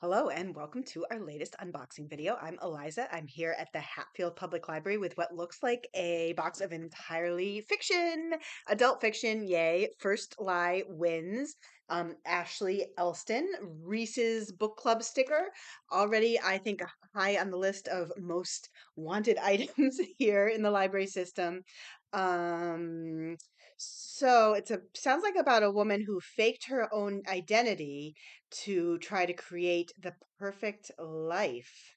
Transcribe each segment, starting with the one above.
Hello and welcome to our latest unboxing video. I'm Eliza. I'm here at the Hatfield Public Library with what looks like a box of entirely fiction, adult fiction. Yay. First Lie wins. Ashley Elston, Reese's book club sticker. Already, I think, high on the list of most wanted items here in the library system. Um, so it's a sounds like about a woman who faked her own identity to try to create the perfect life.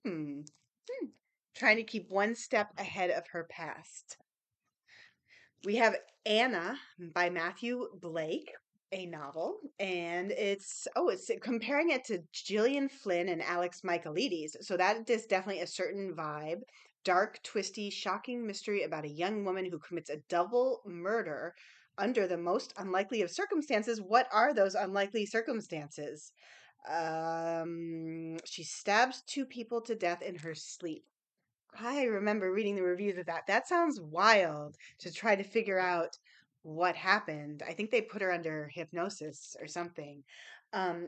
Hmm. Trying to keep one step ahead of her past. We have Anna by Matthew Blake, a novel, and it's comparing it to Gillian Flynn and Alex Michaelides. So that is definitely a certain vibe. Dark, twisty, shocking mystery about a young woman who commits a double murder under the most unlikely of circumstances. What are those unlikely circumstances? She stabs two people to death in her sleep. I remember reading the reviews of that. That sounds wild to try to figure out what happened. I think they put her under hypnosis or something.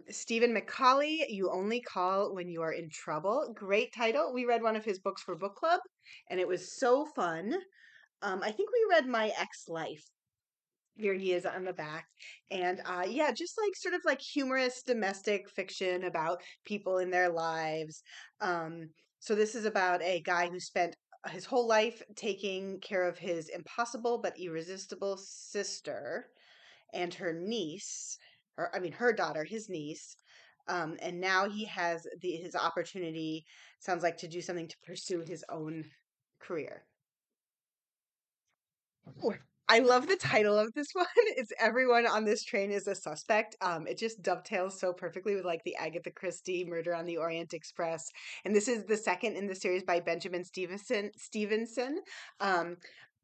Stephen McCauley, You Only Call When You Are in Trouble. Great title. We read one of his books for book club, and it was so fun. I think we read My Ex Life. Here he is on the back. And yeah, just like sort of like humorous domestic fiction about people in their lives. So this is about a guy who spent his whole life taking care of his impossible but irresistible sister and her niece, or I mean her daughter, his niece. And now he has his opportunity, sounds like, to do something to pursue his own career. I love the title of this one. It's Everyone on This Train is a Suspect. It just dovetails so perfectly with like the Agatha Christie Murder on the Orient Express. And this is the second in the series by Benjamin Stevenson. Um,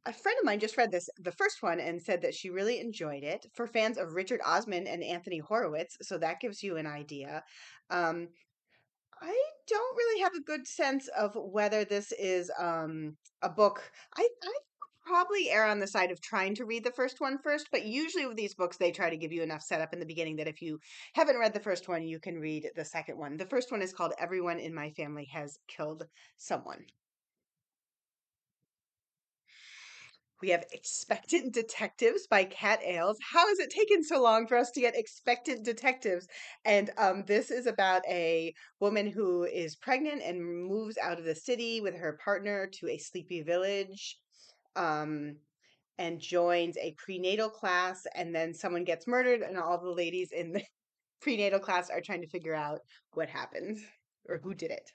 a friend of mine just read the first one, and said that she really enjoyed it. For fans of Richard Osman and Anthony Horowitz, so that gives you an idea. Um, I don't really have a good sense of whether this is a book. I probably err on the side of trying to read the first one first, but usually with these books, they try to give you enough setup in the beginning that if you haven't read the first one, you can read the second one. The first one is called Everyone in My Family Has Killed Someone. We have Expectant Detectives by Kat Ailes. How has it taken so long for us to get Expectant Detectives? And this is about a woman who is pregnant and moves out of the city with her partner to a sleepy village, um, and joins a prenatal class. And then someone gets murdered, and all the ladies in the prenatal class are trying to figure out what happened or who did it.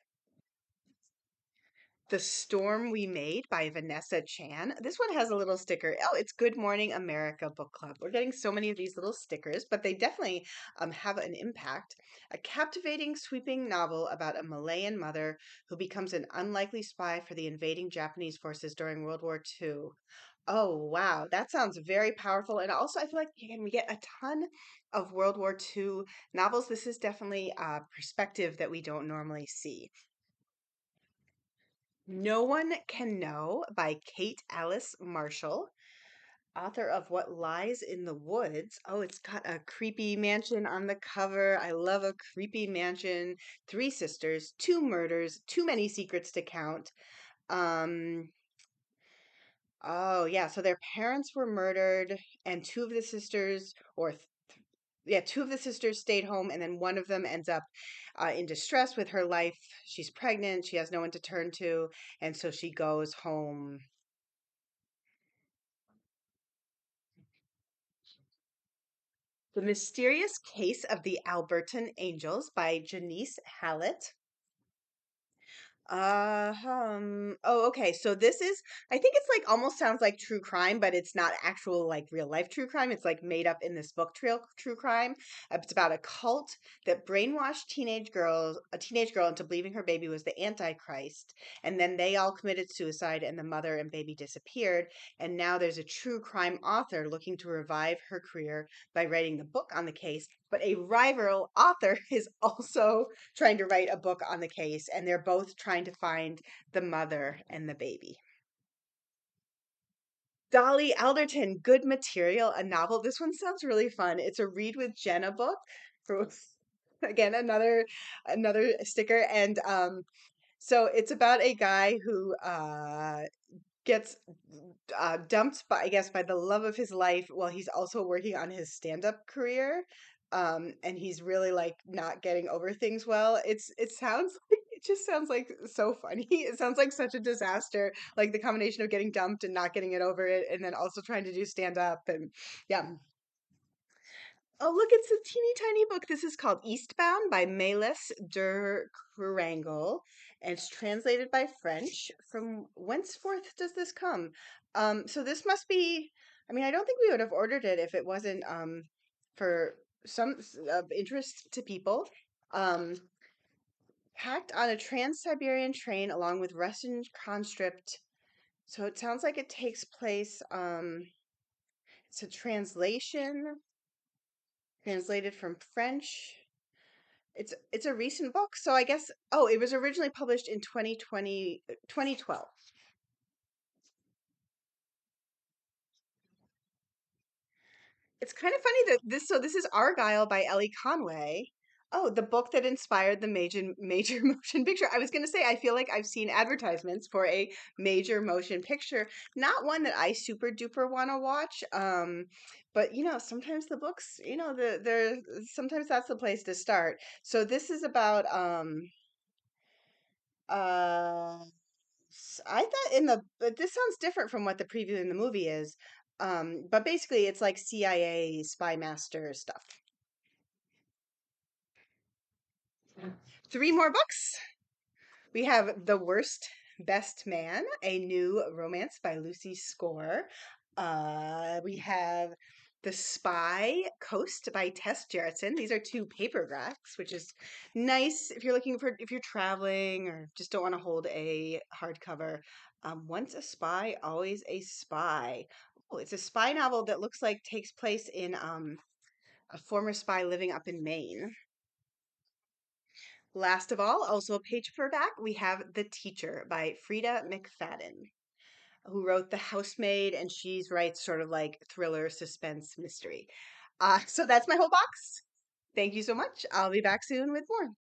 The Storm We Made by Vanessa Chan. This one has a little sticker. Oh, it's Good Morning America Book Club. We're getting so many of these little stickers, but they definitely have an impact. A captivating, sweeping novel about a Malayan mother who becomes an unlikely spy for the invading Japanese forces during World War II. Oh, wow. That sounds very powerful. And also, I feel like, again, we get a ton of World War II novels. This is definitely a perspective that we don't normally see. No One Can Know by Kate Alice Marshall, author of What Lies in the Woods. Oh, it's got a creepy mansion on the cover. I love a creepy mansion. Three sisters, two murders, too many secrets to count. Um, oh yeah, so their parents were murdered, and two of the sisters, yeah, two of the sisters stayed home, and then one of them ends up in distress with her life. She's pregnant, she has no one to turn to, and so she goes home. The Mysterious Case of the Alberton Angels by Janice Hallet. Oh, okay. So this is, I think it's like almost sounds like true crime, but it's not actual like real life true crime. It's like made up in this book, true crime. It's about a cult that brainwashed a teenage girl into believing her baby was the Antichrist. And then they all committed suicide, and the mother and baby disappeared. And now there's a true crime author looking to revive her career by writing the book on the case. But a rival author is also trying to write a book on the case, and they're both trying to find the mother and the baby. Dolly Alderton, Good Material, a novel. This one sounds really fun. It's a Read with Jenna book. Again, another sticker, and so it's about a guy who gets dumped by, I guess, by the love of his life while he's also working on his stand-up career. And he's really like not getting over things well. It sounds like it just sounds like so funny. It sounds like such a disaster, like the combination of getting dumped and not getting it over it, and then also trying to do stand-up. And yeah. Oh, look, it's a teeny tiny book. This is called Eastbound by Maylis der Kerangal, and it's translated by French. From whenceforth does this come? So this must be, I mean, I don't think we would have ordered it if it wasn't for of interest to people. Um, Packed on a Trans-Siberian train along with Russian conscript. So it sounds like it takes place, it's a translation translated from French. It's a recent book, so I guess it was originally published in 2012. It's kind of funny that this is Argylle by Elly Conway. Oh, the book that inspired the major motion picture. I was going to say I feel like I've seen advertisements for a major motion picture, not one that I super duper want to watch. But sometimes the books, they're sometimes that's the place to start. So this is about uh I thought but this sounds different from what the preview in the movie is. But basically it's like CIA spy master stuff. Three more books. We have The Worst Best Man, a new romance by Lucy Score. We have The Spy Coast by Tess Gerritsen. These are two paperbacks, which is nice if you're traveling or just don't want to hold a hardcover. Once a spy, always a spy. Oh, it's a spy novel that looks like takes place in a former spy living up in Maine. Last of all, also a paperback, we have The Teacher by Frieda McFAdden, who wrote The Housemaid, and she writes sort of like thriller, suspense, mystery. So that's my whole box. Thank you so much. I'll be back soon with more.